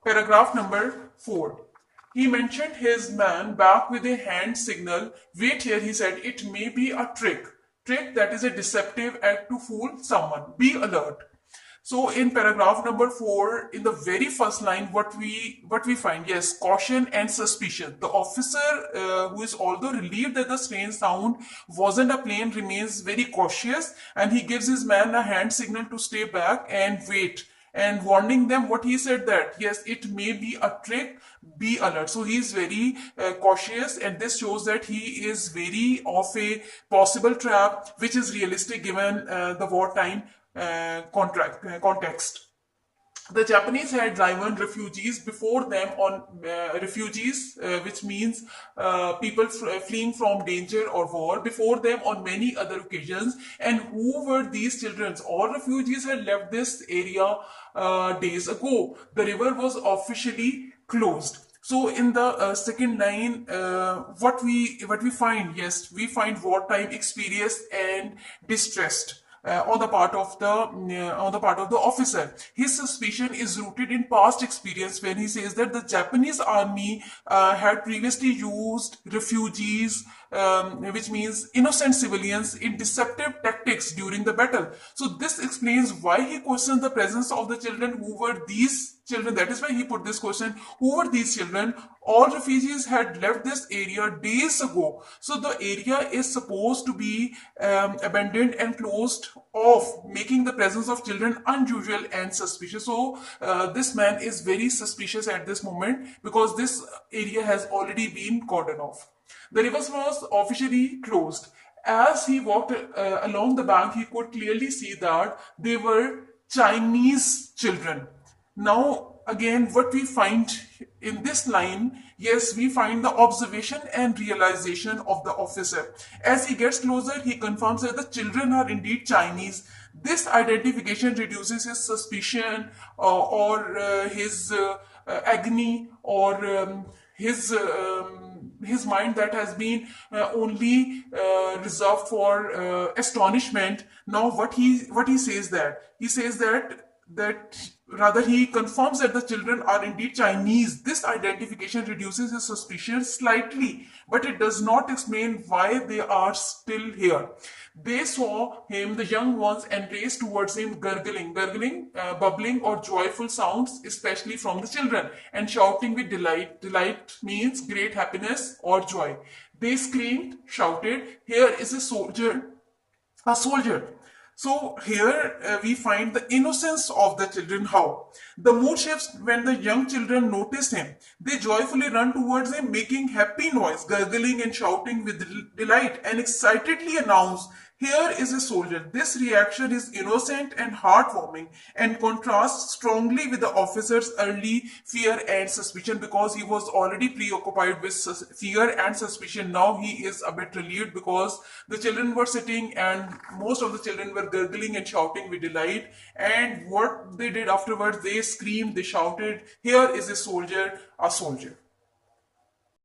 Paragraph number 4. He mentioned his man back with a hand signal. Wait here, he said, it may be a trick. Trick, that is a deceptive act to fool someone. Be alert. So in paragraph number 4, in the very first line, what we find, yes, caution and suspicion. The officer, who is although relieved that the strange sound wasn't a plane, remains very cautious, and he gives his man a hand signal to stay back and wait, and warning them. What he said, that yes, it may be a trick, be alert. So he is very cautious, and this shows that he is very of a possible trap, which is realistic given the wartime context. The Japanese had driven refugees before them on refugees, which means people fleeing from danger or war, before them on many other occasions. And who were these children? All refugees had left this area days ago. The river was officially closed. So in the second line, what we find, yes, we find wartime experience and distressed. On the part of the officer. His suspicion is rooted in past experience when he says that the Japanese army had previously used refugees, which means innocent civilians, in deceptive tactics during the battle. So this explains why he questions the presence of the children. Who were these children? That is why he put this question, who were these children? All refugees had left this area days ago. So the area is supposed to be abandoned and closed off, making the presence of children unusual and suspicious. So this man is very suspicious at this moment because this area has already been cordoned off. The river was officially closed. As he walked along the bank, he could clearly see that they were Chinese children. Now, again, what we find in this line, yes, we find the observation and realization of the officer. As he gets closer, he confirms that the children are indeed Chinese. This identification reduces his suspicion or his agony or his mind that has been only reserved for astonishment. Now, what he says that he says that rather he confirms that the children are indeed Chinese. This identification reduces his suspicion slightly, but it does not explain why they are still here. They saw him, the young ones, and raced towards him, gurgling, bubbling or joyful sounds, especially from the children, and shouting with delight. Delight means great happiness or joy. They screamed, shouted, "Here is a soldier, a soldier." So here we find the innocence of the children. How? The mood shifts when the young children notice him. They joyfully run towards him, making happy noise, gurgling and shouting with delight, and excitedly announce, "Here is a soldier." This reaction is innocent and heartwarming and contrasts strongly with the officer's early fear and suspicion, because he was already preoccupied with fear and suspicion. Now he is a bit relieved because the children were sitting and most of the children were gurgling and shouting with delight. And what they did afterwards, they screamed, they shouted, "Here is a soldier, a soldier."